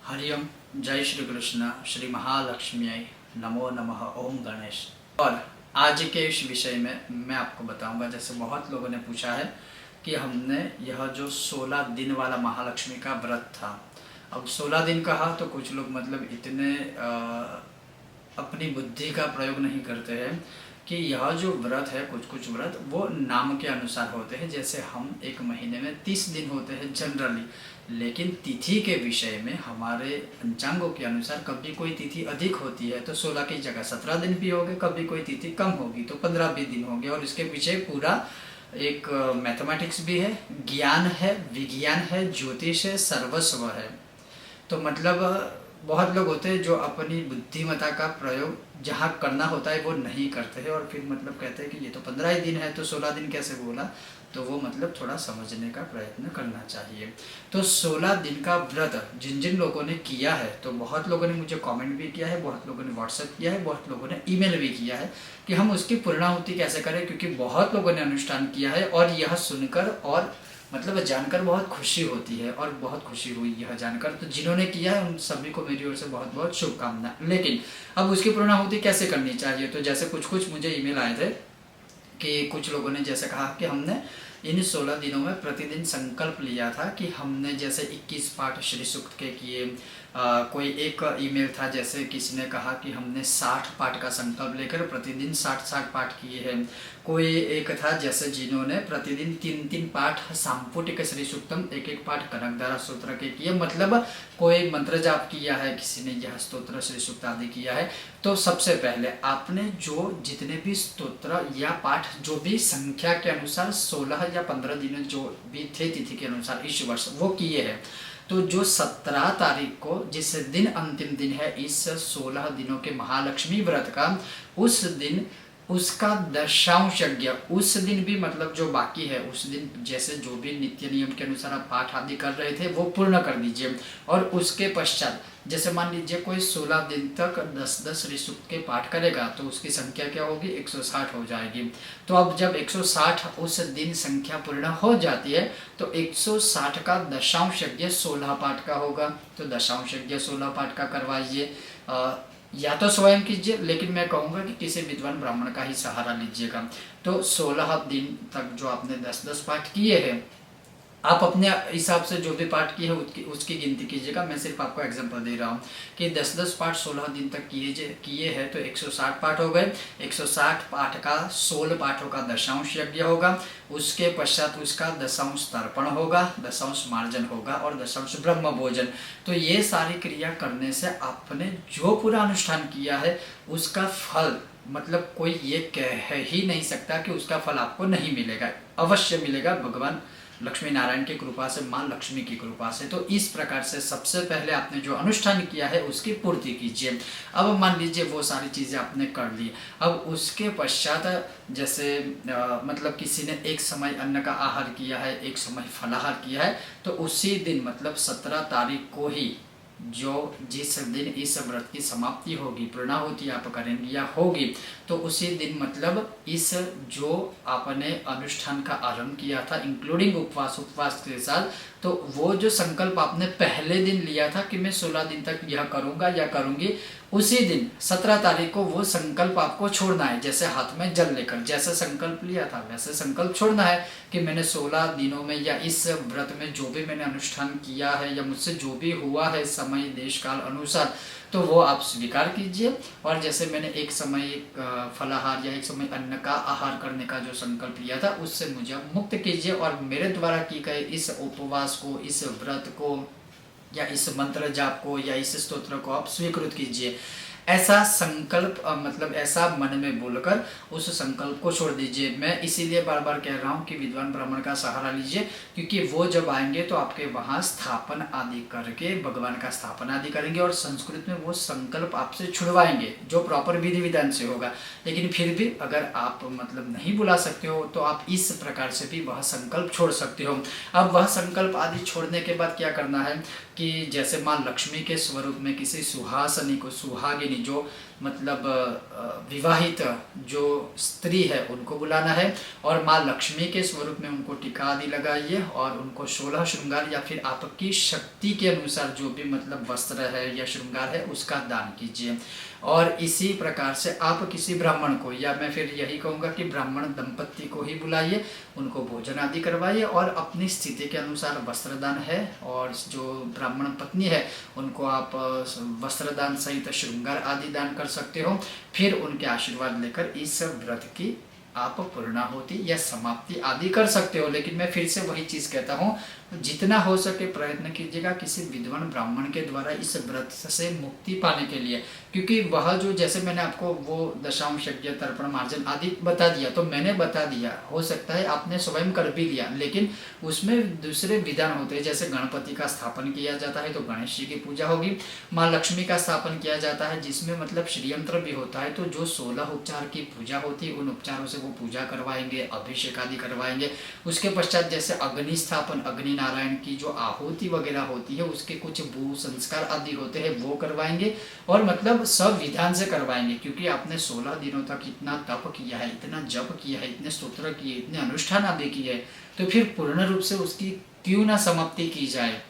हरिओम। जय श्री कृष्ण। श्री महालक्ष्मी नमो नमः। ओम गणेश। और आज के इस विषय में मैं आपको बताऊंगा, जैसे बहुत लोगों ने पूछा है कि हमने यह जो 16 दिन वाला महालक्ष्मी का व्रत था, अब 16 दिन कहा तो कुछ लोग मतलब इतने अपनी बुद्धि का प्रयोग नहीं करते हैं कि यह जो व्रत है, कुछ कुछ व्रत वो नाम के अनुसार होते हैं। जैसे हम एक महीने में 30 दिन होते हैं जनरली, लेकिन तिथि के विषय में हमारे पंचांगों के अनुसार कभी कोई तिथि अधिक होती है तो 16 की जगह 17 दिन भी होंगे, कभी कोई तिथि कम होगी तो 15-20 दिन होंगे। और इसके पीछे पूरा एक मैथमेटिक्स भी है, ज्ञान है, विज्ञान है, ज्योतिष है, सर्वस्व है। तो मतलब बहुत लोग होते हैं जो अपनी बुद्धिमत्ता का प्रयोग जहाँ करना होता है वो नहीं करते हैं, और फिर मतलब कहते हैं कि ये तो 15 ही दिन है तो 16 दिन कैसे बोला। तो वो मतलब थोड़ा समझने का प्रयत्न करना चाहिए। तो 16 दिन का व्रत जिन जिन लोगों ने किया है, तो बहुत लोगों ने मुझे कमेंट भी किया है, बहुत लोगों ने व्हाट्सएप किया है, बहुत लोगों ने ईमेल भी किया है कि हम उसकी पूर्णाहुति कैसे करें, क्योंकि बहुत लोगों ने अनुष्ठान किया है। और यह सुनकर और मतलब जानकर बहुत खुशी होती है, और बहुत खुशी हुई यह जानकर। तो जिन्होंने किया है उन सभी को मेरी ओर से बहुत बहुत शुभकामनाएं। लेकिन अब उसकी पूर्णाहुति कैसे करनी चाहिए, तो जैसे कुछ कुछ मुझे ईमेल आए थे कि कुछ लोगों ने जैसे कहा कि हमने इन 16 दिनों में प्रतिदिन संकल्प लिया था कि हमने जैसे 21 पाठ श्री सूक्त के किए। कोई एक ईमेल था, जैसे किसी ने कहा कि हमने 60 पाठ का संकल्प लेकर प्रतिदिन 60 पाठ किए हैं। कोई एक था जैसे जिन्होंने प्रतिदिन 3 पाठ सांपुटिक श्री सूक्तम, एक पाठ कनकधारा स्तोत्र के किए। मतलब कोई मंत्र जाप किया है, किसी ने यह स्तोत्र श्री सूक्त आदि किया है। तो सबसे पहले आपने जो जितने भी स्तोत्र या पाठ जो भी संख्या के अनुसार 16 या 15 दिन जो भी थे तिथि के अनुसार इस वर्ष वो किए हैं। तो जो 17 तारीख को जिस दिन अंतिम दिन है इस 16 दिनों के महालक्ष्मी व्रत का, उस दिन उसका दशांश यज्ञ, उस दिन भी मतलब जो बाकी है उस दिन जैसे जो भी नित्य नियम के अनुसार आप पाठ आदि कर रहे थे वो पूर्ण कर दीजिए। और उसके पश्चात जैसे मान लीजिए कोई 16 दिन तक 10-10 श्री सूक्त के पाठ करेगा तो उसकी संख्या क्या होगी, 160 हो जाएगी। तो अब जब 160 उस दिन संख्या पूर्ण हो जाती है तो 160 का दशांश यज्ञ 16 पाठ का होगा। तो दशांश यज्ञ 16 पाठ का करवाइए, या तो स्वयं कीजिए, लेकिन मैं कहूँगा कि किसी विद्वान ब्राह्मण का ही सहारा लीजिएगा। तो 16 दिन तक जो आपने 10-10 पाठ किए हैं, आप अपने हिसाब से जो भी पाठ किए है उसकी गिनती कीजिएगा। मैं सिर्फ आपको एग्जांपल दे रहा हूँ कि 10-10 पाठ 16 दिन तक किए हैं तो 160 पाठ हो गए। 160 पाठ का 16 पाठों का दशांश यज्ञ होगा, उसके पश्चात उसका दशांश तर्पण होगा, दशांश मार्जन होगा और दशांश ब्रह्म भोजन। तो ये सारी क्रिया करने से आपने जो पूरा अनुष्ठान किया है उसका फल मतलब कोई ये कह ही नहीं सकता कि उसका फल आपको नहीं मिलेगा, अवश्य मिलेगा भगवान लक्ष्मी नारायण की कृपा से, मां लक्ष्मी की कृपा से। तो इस प्रकार से सबसे पहले आपने जो अनुष्ठान किया है उसकी पूर्ति कीजिए। अब मान लीजिए वो सारी चीजें आपने कर ली, अब उसके पश्चात जैसे मतलब किसी ने एक समय अन्न का आहार किया है, एक समय फलाहार किया है, तो उसी दिन मतलब 17 तारीख को ही जो जिस दिन इस व्रत की समाप्ति होगी, पूर्णाहुति आप करेंगे या होगी, तो उसी दिन मतलब इस जो आपने अनुष्ठान का आरंभ किया था इंक्लूडिंग उपवास के साथ, तो वो जो संकल्प आपने पहले दिन लिया था कि मैं 16 दिन तक यह करूंगा या करूंगी, उसी दिन 17 तारीख को वो संकल्प आपको छोड़ना है। जैसे हाथ में जल लेकर जैसे संकल्प लिया था वैसे संकल्प छोड़ना है कि मैंने 16 दिनों में या इस व्रत में जो भी मैंने अनुष्ठान किया है या मुझसे जो भी हुआ है समय देश काल अनुसार, तो वो आप स्वीकार कीजिए। और जैसे मैंने एक समय फलाहार या एक समय अन्न का आहार करने का जो संकल्प लिया था उससे मुझे मुक्त कीजिए, और मेरे द्वारा की गई इस उपवास को, इस व्रत को या इस मंत्र जाप को या इस स्तोत्र को आप स्वीकृत कीजिए। ऐसा संकल्प मतलब ऐसा मन में बोलकर उस संकल्प को छोड़ दीजिए। मैं इसीलिए बार बार कह रहा हूँ कि विद्वान ब्राह्मण का सहारा लीजिए, क्योंकि वो जब आएंगे तो आपके वहाँ स्थापन आदि करके भगवान का स्थापन आदि करेंगे और संस्कृत में वो संकल्प आपसे छुड़वाएंगे जो प्रॉपर विधि विधान से होगा। लेकिन फिर भी अगर आप मतलब नहीं बुला सकते हो तो आप इस प्रकार से भी वह संकल्प छोड़ सकते हो। अब वह संकल्प आदि छोड़ने के बाद क्या करना है, कि जैसे माँ लक्ष्मी के स्वरूप में किसी सुहासिनी को, सुहागिनी जो मतलब विवाहित जो स्त्री है उनको बुलाना है, और माँ लक्ष्मी के स्वरूप में उनको टीका आदि लगाइए और उनको 16 श्रृंगार या फिर आपकी शक्ति के अनुसार जो भी मतलब वस्त्र है या श्रृंगार है उसका दान कीजिए। और इसी प्रकार से आप किसी ब्राह्मण को, या मैं फिर यही कहूँगा कि ब्राह्मण दंपत्ति को ही बुलाइए, उनको भोजन आदि करवाइए और अपनी स्थिति के अनुसार वस्त्रदान है, और जो ब्राह्मण पत्नी है उनको आप वस्त्रदान सहित श्रृंगार आदि दान कर सकते हो। फिर उनके आशीर्वाद लेकर इस व्रत की आप पूर्णाहुति या समाप्ति आदि कर सकते हो। लेकिन मैं फिर से वही चीज़ कहता हूँ, जितना हो सके प्रयत्न कीजिएगा किसी विद्वान ब्राह्मण के द्वारा इस व्रत से मुक्ति पाने के लिए, क्योंकि वह जो, जैसे मैंने आपको वो दशांश यज्ञ, तर्पण, मार्जन आदि बता दिया, तो मैंने बता दिया, हो सकता है आपने स्वयं कर भी लिया, लेकिन उसमें दूसरे विधान होते हैं। जैसे गणपति का स्थापन किया जाता है तो गणेश जी की पूजा होगी, माँ लक्ष्मी का स्थापन किया जाता है जिसमें मतलब श्रीयंत्र भी होता है, तो जो 16 उपचार की पूजा होती है उन उपचारों से वो पूजा करवाएंगे, अभिषेक आदि करवाएंगे। उसके पश्चात जैसे अग्नि स्थापन, अग्नि नारायण की जो आहुति वगैरह होती है उसके कुछ भू संस्कार आदि होते हैं वो करवाएंगे, और मतलब सब विधान से करवाएंगे, क्योंकि आपने 16 दिनों तक इतना तप किया है, इतना जप किया है, इतने स्तोत्र किए, इतने अनुष्ठान आदि किए, तो फिर पूर्ण रूप से उसकी क्यों ना समाप्ति की जाए।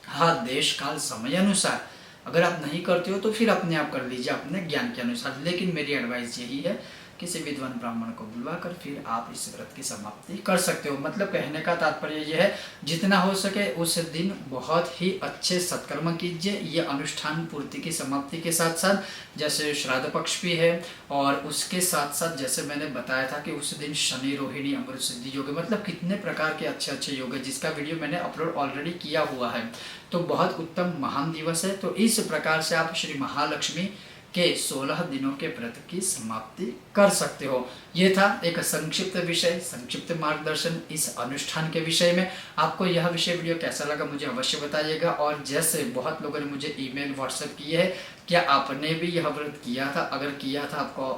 हाँ, देश काल समय अनुसार अगर आप नहीं करते हो तो फिर अपने आप कर लीजिए अपने ज्ञान के अनुसार, लेकिन मेरी एडवाइस यही है किसी विद्वान ब्राह्मण को बुलवाकर फिर आप इस व्रत की समाप्ति कर सकते हो। मतलब कहने का तात्पर्य यह है, जितना हो सके उस दिन बहुत ही अच्छे सत्कर्म कीजिए। ये अनुष्ठान पूर्ति की समाप्ति के साथ साथ जैसे श्राद्ध पक्ष भी है, और उसके साथ साथ जैसे मैंने बताया था कि उस दिन शनि रोहिणी अमृत सिद्धि योग, मतलब कितने प्रकार के अच्छे अच्छे योग है जिसका वीडियो मैंने अपलोड ऑलरेडी किया हुआ है। तो बहुत उत्तम महान दिवस है। तो इस प्रकार से आप श्री महालक्ष्मी के 16 दिनों के व्रत की समाप्ति कर सकते हो। ये था एक संक्षिप्त विषय, संक्षिप्त मार्गदर्शन इस अनुष्ठान के विषय में। आपको यह विषय वीडियो कैसा लगा मुझे अवश्य बताइएगा। और जैसे बहुत लोगों ने मुझे ईमेल व्हाट्सएप किए है, क्या आपने भी यह व्रत किया था, अगर किया था आपको,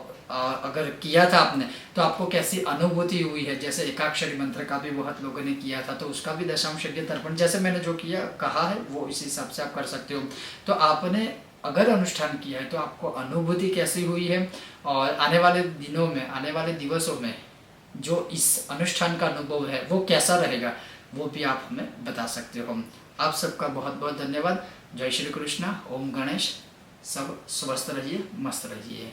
अगर किया था आपने तो आपको कैसी अनुभूति हुई है। जैसे एकाक्षरी मंत्र का भी बहुत लोगों ने किया था, तो उसका भी दशांश यज्ञ तर्पण जैसे मैंने जो किया कहा है वो इस हिसाब से आप कर सकते हो। तो आपने अगर अनुष्ठान किया है तो आपको अनुभूति कैसी हुई है, और आने वाले दिनों में, आने वाले दिवसों में जो इस अनुष्ठान का अनुभव है वो कैसा रहेगा, वो भी आप हमें बता सकते हो। आप सबका बहुत बहुत धन्यवाद। जय श्री कृष्णा, ओम गणेश। सब स्वस्थ रहिए, मस्त रहिए।